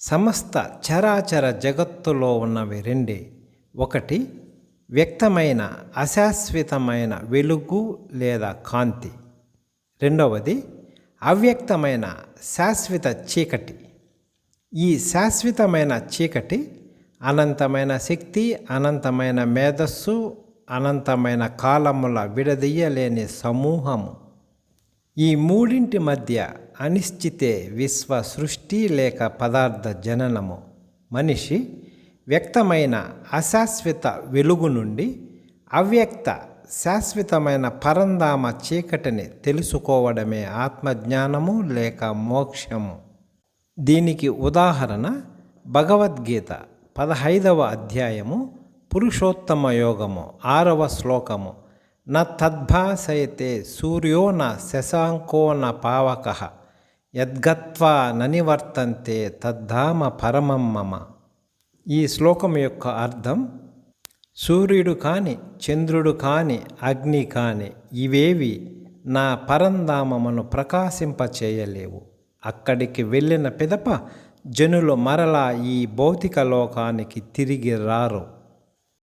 సమస్త చరాచర జగత్తులో ఉన్నవి రెండే. ఒకటి వ్యక్తమైన అశాశ్వతమైన వెలుగు లేదా కాంతి. రెండవది అవ్యక్తమైన శాశ్వత చీకటి. ఈ శాశ్వతమైన చీకటి అనంతమైన శక్తి, అనంతమైన మేధస్సు, అనంతమైన కాలముల విడదీయలేని సమూహము. ఈ మూడింటి మధ్య అనిశ్చితే విశ్వ సృష్టి లేక పదార్థ జననము. మనిషి వ్యక్తమైన అశాశ్వత వెలుగు నుండి అవ్యక్త శాశ్వతమైన పరంధామ చీకటిని తెలుసుకోవడమే ఆత్మజ్ఞానము లేక మోక్షము. దీనికి ఉదాహరణ భగవద్గీత 15వ అధ్యాయము పురుషోత్తమ యోగము 6వ శ్లోకము. న తద్భాసయతే సూర్యో న శశాంకో న పావకః యద్గత్వా ననివర్తంతే తద్ధామ పరమం మమ. ఈ శ్లోకం యొక్క అర్థం, సూర్యుడు కాని, చంద్రుడు కాని, అగ్ని కాని ఇవేవి నా పరంధామమును ప్రకాశింపచేయలేవు. అక్కడికి వెళ్ళిన పిదప జనులు మరలా ఈ భౌతిక లోకానికి తిరిగి రారు.